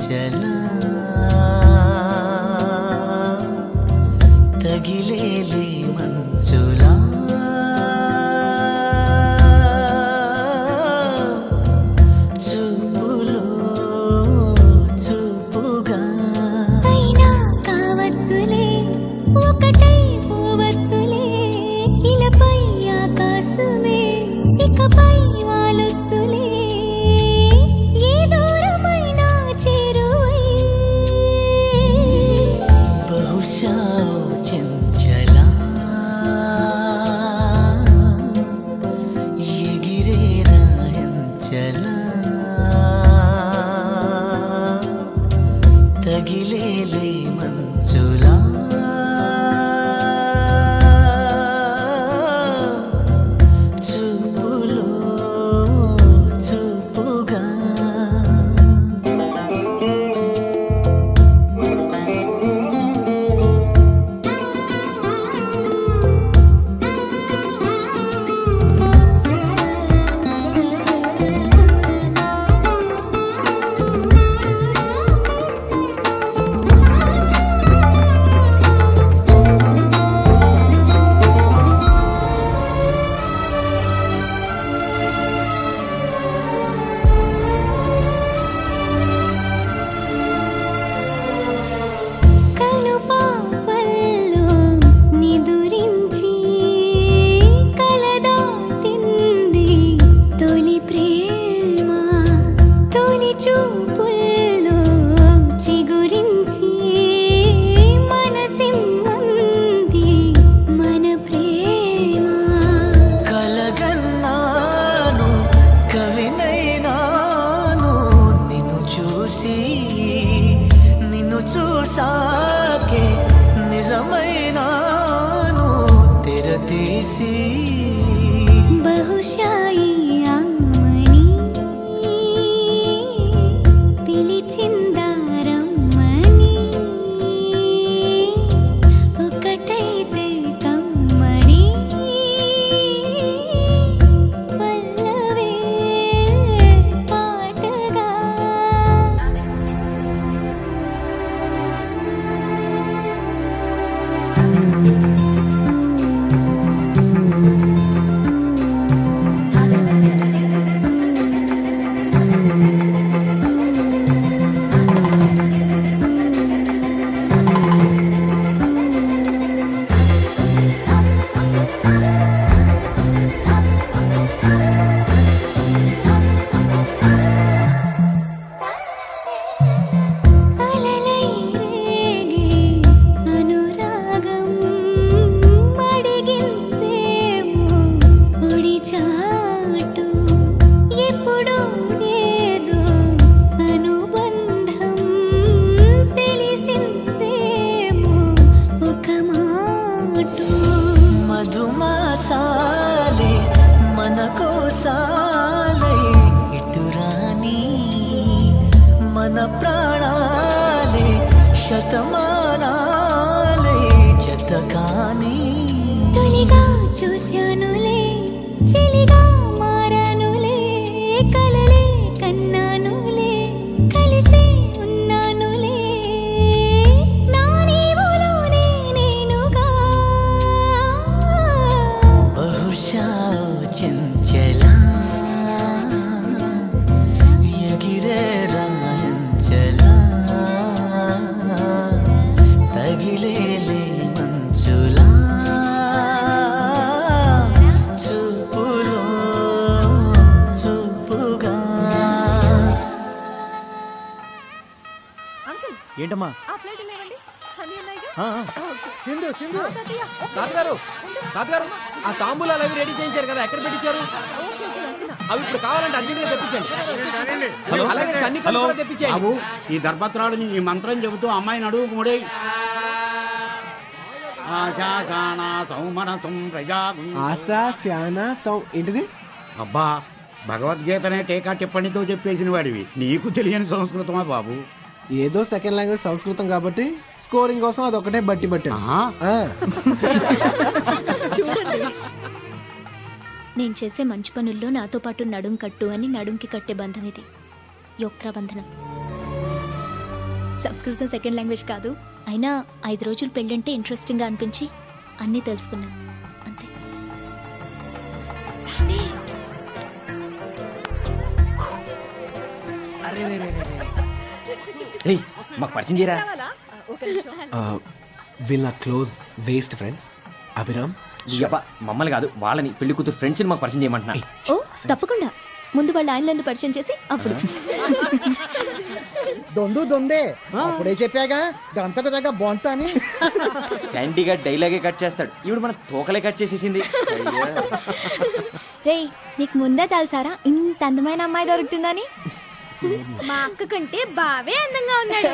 చంచలా తగిలేలే మంచులా చూపులో చూపుగా అయినా కావచ్చులే ఒకటై పోవచ్చులే ఇలపై ఆకాశమే ఇకపై వాలొచ్చులే ఏ దూరమైనా చేరువై బహుశా చంచలా ఎగిరే రాయంచలా తగిలేలే మంచులా చూపులో చూపుగా కనుపాపల్లో నిదురించి కలదాటింది తొలి ప్రేమ తొలి చూపుల్లో చిగురించి మనసిమ్మంది మన ప్రేమ కలగన్నాను కవినైనాను నిన్ను చూసి నిన్ను చూసాకే నిజమైనాను తెరతీసి బహుశా ఈ అమ్మని పిలిచిందా రమ్మని ఒకటైతే కమ్మని పల్లవే పాటగా అలలై రేగే అనురాగం అడిగిందేమో ఒడి చాటు ఎప్పుడూ ఏదో అనుబంధం తెలిసిందేమో ఒక మాటు మధుమాసాలే మన కోసాలై ఇటురాని మన ప్రాణాలే శతమానాలే జతకాని తొలిగా చూశానులే చెలిగా మారానులే కలలే కన్నానులే కలిసే ఉన్నానులే నా నీవులోనే నేనుగా బహుశా చంచలా ఎగిరే రాయంచలా తగిలేలే మంచులా చూపులో చూపుగా అంకుల్ ఏంటమ్మా ఆ ప్లేట్ లేవండి హనీ అన్నయ్యగా సింధు సింధు తాతగారు తాతగారు ఆ తాంబూలాలు అవి రెడీ చేయించారు కదా ఎక్కడ పెట్టించారు అవి ఇప్పుడు కావాలంటే అర్జెంట్ గా తెప్పించండి అలాగే సన్ని కళ్ళు కూడా తెప్పించండి బాబు ఈ దర్భత్రాడుని ఈ మంత్రం చెబుతూ అమ్మాయిని అడుగు ముడే ఆశా శానా సౌ ఏంటిది అబ్బా భగవద్గీతనే టీకా టిప్పణితో చెప్పేసిన వాడివి నీకు తెలియని సంస్కృతమా బాబు ఏదో సెకండ్ లాంగ్వేజ్ సంస్కృతం కాబట్టి స్కోరింగ్ కోసం అదొకటే బట్టి పట్టాను. చూడండి, నేను చేసే మంచి పనుల్లో నాతో పాటు నడుం కట్టు అని నడుంకి కట్టే బంధం ఇది, యోక్త్రా బంధనం. సంస్కృతం సెకండ్ లాంగ్వేజ్ కాదు. అయినా 5 రోజులు పెళ్ళంటే ఇంట్రెస్టింగ్ గా అనిపించి అన్నీ తెలుసుకున్నాం అంతే. మాకు పరిచయం చేయరా? వీళ్ళ క్లోజ్ బెస్ట్ ఫ్రెండ్స్ అభిరామ్. మమ్మల్ని కాదు వాళ్ళని, పెళ్లి కూతురు ఫ్రెండ్స్ మాకు పరిచయం చేయమంటున్నా. ఓ తప్పకుండా. ముందు వాళ్ళ ఆయనలను పరిచయం చేసి అప్పుడు. దొందే అప్పుడే చెప్పాగా గంట దగ్గర బాగుంటా అని. శాండీగా డైలాగే కట్ చేస్తాడు, ఇప్పుడు మన తోకలే కట్ చేసేసింది. రే నీకు ముందే తెలుసారా ఇంత అందమైన అమ్మాయి దొరుకుతుందని? మా అక్క కంటే బావే అందంగా ఉన్నాడు.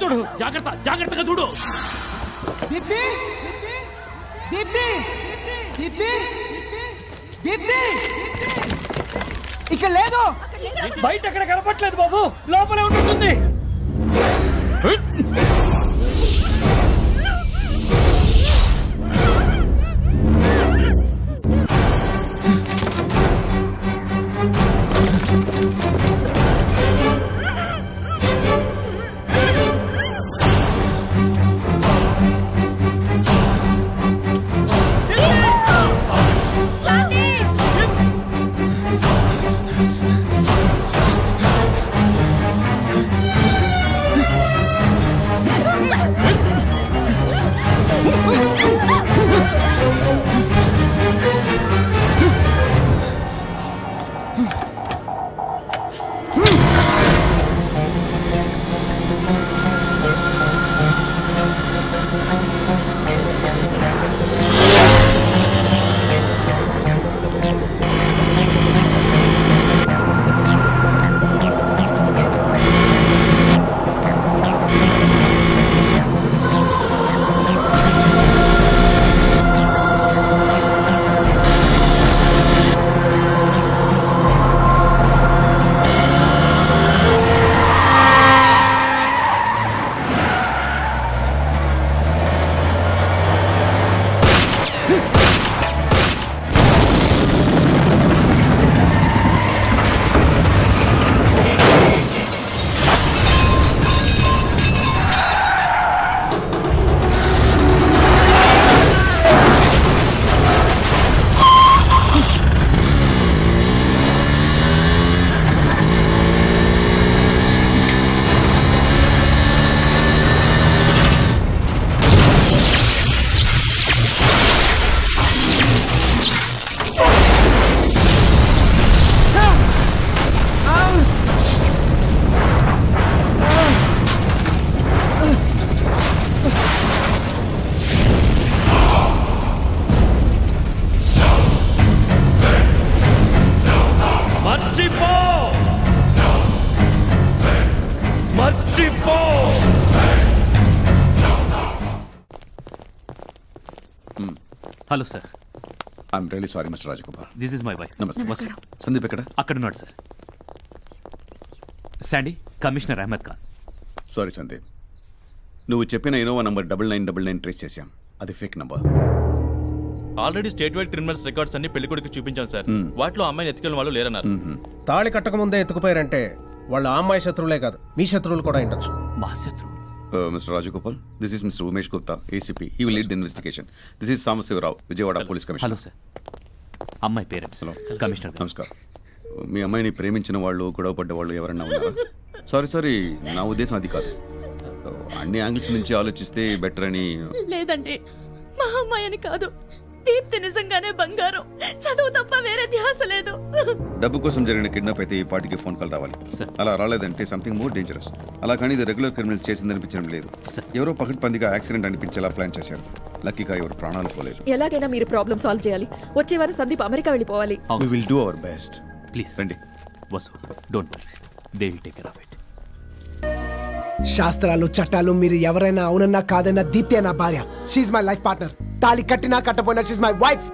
చూడు, జాగ్రత్తగా చూడు. ఇక్కడ లేదు, బయట ఎక్కడ కనపట్లేదు బాబు, లోపలే ఉంటుంది. Hello sir. I'm really sorry mister Rajagopal. This is my wife. నమస్తే. సందీప్ ఎక్కడ? అక్కడ ఉన్నాడు sir. Sandy, commissioner Ahmed Khan. Sorry Sandeep, నువ్వు చెప్పిన ఇనోవా నంబర్ 9999 ట్రేస్ చేశాం. అది fake number. Already state wide criminals records అన్ని పెళ్లికొడుకు చూపించాం సార్. వాటిలో అమ్మాయిని ఎత్తుకెళ్ళిన వాళ్ళు లేరన్నారు. తాళి కట్టక ముందే ఎత్తుకుపోయారంటే వాళ్ళ అమ్మాయి శత్రువులే కాదు, మీ శత్రువులు కూడా ఉండొచ్చు. మా శత్రువు? Mister Rajagopal, this is mister Umesh Gupta, ACP. He will lead the investigation. This is Sambasivarao, Vijayawada police commissioner. Hello sir. అమ్మాయి పేరెంట్స్. Hello commissioner. నమస్కారం. మీ అమ్మాయిని ప్రేమించిన వాళ్ళు, గొడవపడ్డ వాళ్ళు ఎవరన్నా ఉన్నారా? సారీ, నా ఉద్దేశం అది కాదు. అన్ని యాంగిల్స్ నుంచి ఆలోచిస్తే బెటర్ అని. లేదండి, మా అమ్మాయి అని కాదు. దీప్తి నిజంగానే బంగారం. చదువు తప్ప వేరే ధ్యాస లేదు. డబ్బు కోసం జరిగిన కిడ్నాప్ అయితే ఈ పార్టీకి ఫోన్ కాల్ రావాలి. అలా రాలేదంటే సంథింగ్ మోర్ డేంజరస్. అలా కానీ ఇది రెగ్యులర్ క్రిమినల్స్ చేసిందనిపించడం లేదు. ఎవరో పకడ్బందీగా యాక్సిడెంట్ అనిపించేలా ప్లాన్ చేశారు. లక్కీగా ఎవరు ప్రాణాలు పోలేదు. ఎలాగైనా మీరు ప్రాబ్లం సాల్వ్ చేయాలి. వచ్చే వారం సందీప్ అమెరికా వెళ్ళిపోవాలి. We will do our best. Please రండి. Vasu, don't worry, they will take care of it. శాస్త్రాలు చట్టాలు మీరు ఎవరైనా అవునన్నా కాదన్నా దీప్తే నా భార్య. She my life partner. తాళి కట్టినా కట్టపోయినా షీఈ్ మై వైఫ్.